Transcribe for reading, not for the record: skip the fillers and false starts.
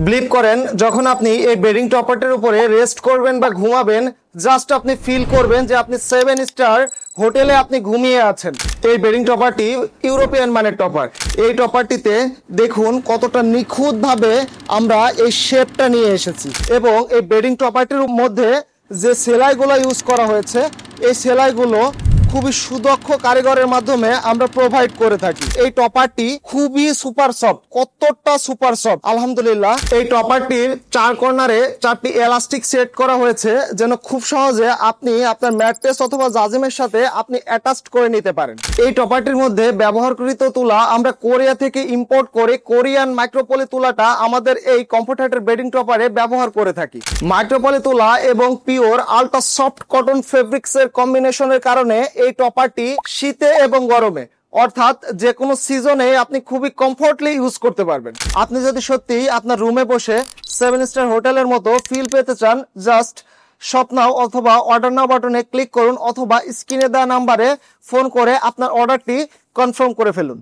Believe করেন যখন আপনি এই বেডিং টপারটির উপরে রেস্ট করবেন বা ঘুমাবেন, জাস্ট আপনি ফিল করবেন যে আপনি 7 স্টার হোটেলে আপনি ঘুমিয়ে আছেন। এই বেডিং টপারটি ইউরোপিয়ান মানের টপার। এই টপারটিতে দেখুন কতটা নিখুঁতভাবে আমরা এই শেপটা নিয়ে এসেছি, এবং এই বেডিং টপারটির মধ্যে যে সেলাইগুলো ইউজ করা হয়েছে, এই সেলাইগুলো খুবই সুদক্ষ কারিগরের মাধ্যমে আমরা প্রোভাইড করে থাকি। এই টপারটি খুবই সুপার সফট, কতটা সুপার সফট আলহামদুলিল্লাহ। এই টপারটির 4 কর্নারে 4টি এলাস্টিক সেট করা হয়েছে, যেন খুব সহজে আপনি আপনার ম্যাট্রেস অথবা জাজিমের সাথে আপনি অ্যাটাচড করে নিতে পারেন। এই টপারটির মধ্যে ব্যবহারকৃত তুলা আমরা কোরিয়া থেকে ইম্পোর্ট করে কোরিয়ান মাইক্রোপলি তুলাটা আমাদের এই কমফোর্টের বেডিং টপারে ব্যবহার করে থাকি। মাইক্রোপলি তুলা এবং pure ultra soft cotton fabrics এর কম্বিনেশনের কারণে এই টপারটি শীতে এবং গরমে অর্থাৎ যে কোনো সিজনে আপনি খুবই কমফোর্টলি ইউজ করতে পারবেন। আপনি যদি সত্যি আপনার রুমে বসে 7 স্টার হোটেলের মতো ফিল পেতে চান, জাস্ট শপ নাও অথবা অর্ডার নাও বাটনে ক্লিক করুন, অথবা স্ক্রিনে দেওয়া নাম্বারে ফোন করে আপনার অর্ডারটি কনফার্ম করে ফেলুন।